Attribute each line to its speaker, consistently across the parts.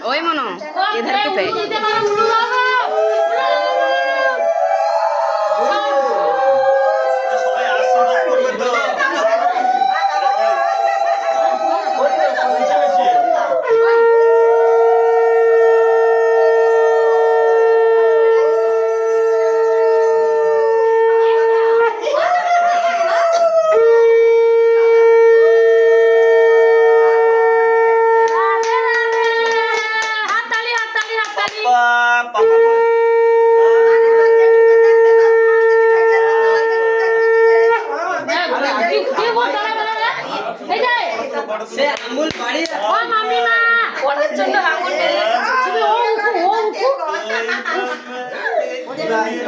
Speaker 1: ওই মনো इधर पे पे
Speaker 2: সবাই আশীর্বাদ করবে তো
Speaker 3: সে আঙ্গুল বাড়ি
Speaker 1: ও মামি মা ওটার জন্য আঙ্গুল বের তুমি ও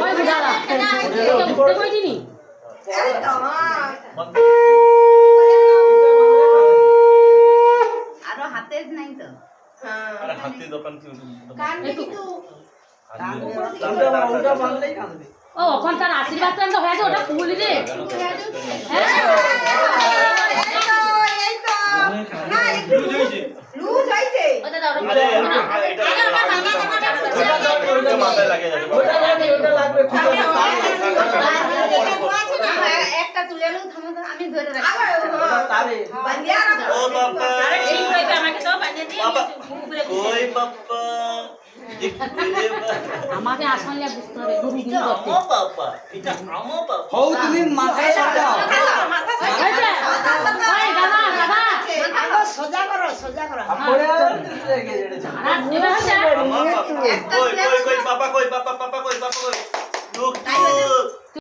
Speaker 1: ওই বুঝালা এটা বুঝতে পারিনি
Speaker 4: আরো হাতে নাই তো
Speaker 2: আরে হাতে দোকান কি
Speaker 4: কান কিন্তু
Speaker 3: ওটা বাংলাই কাঁদবে
Speaker 1: ও ওখান তার আশীর্বাদ তো হয়ে ওটা ফুল রে
Speaker 4: লুজ হইছে
Speaker 1: ওটা দাও
Speaker 2: আরে এটা মাথায় লাগে যাবে
Speaker 3: ওটা লাগবে
Speaker 4: একটা তুলে লু থামো আমি ধরে রাখি
Speaker 3: তারে
Speaker 4: বান্ধিয়া
Speaker 2: ও বাবা
Speaker 1: আরে ঠিক হইবে আমাকে তো বানিয়ে দিয়ে
Speaker 2: বাবা
Speaker 1: ঘুরে
Speaker 2: ওই বাবা
Speaker 1: আমাকে আসলে বুঝতে হবে গুরু গুরু করতে
Speaker 2: আমো বাবা এটা আমো বাবা
Speaker 3: হও তুমি মাথায় সাজাও
Speaker 1: হয়েছে ওই দাদা দাদা
Speaker 4: সোজা করো
Speaker 3: আপরে রেগে যেতে
Speaker 1: আর দিবা হচ্ছে
Speaker 2: আমো বাবা কই পাপা কই পাপা কই পাপা কই লুক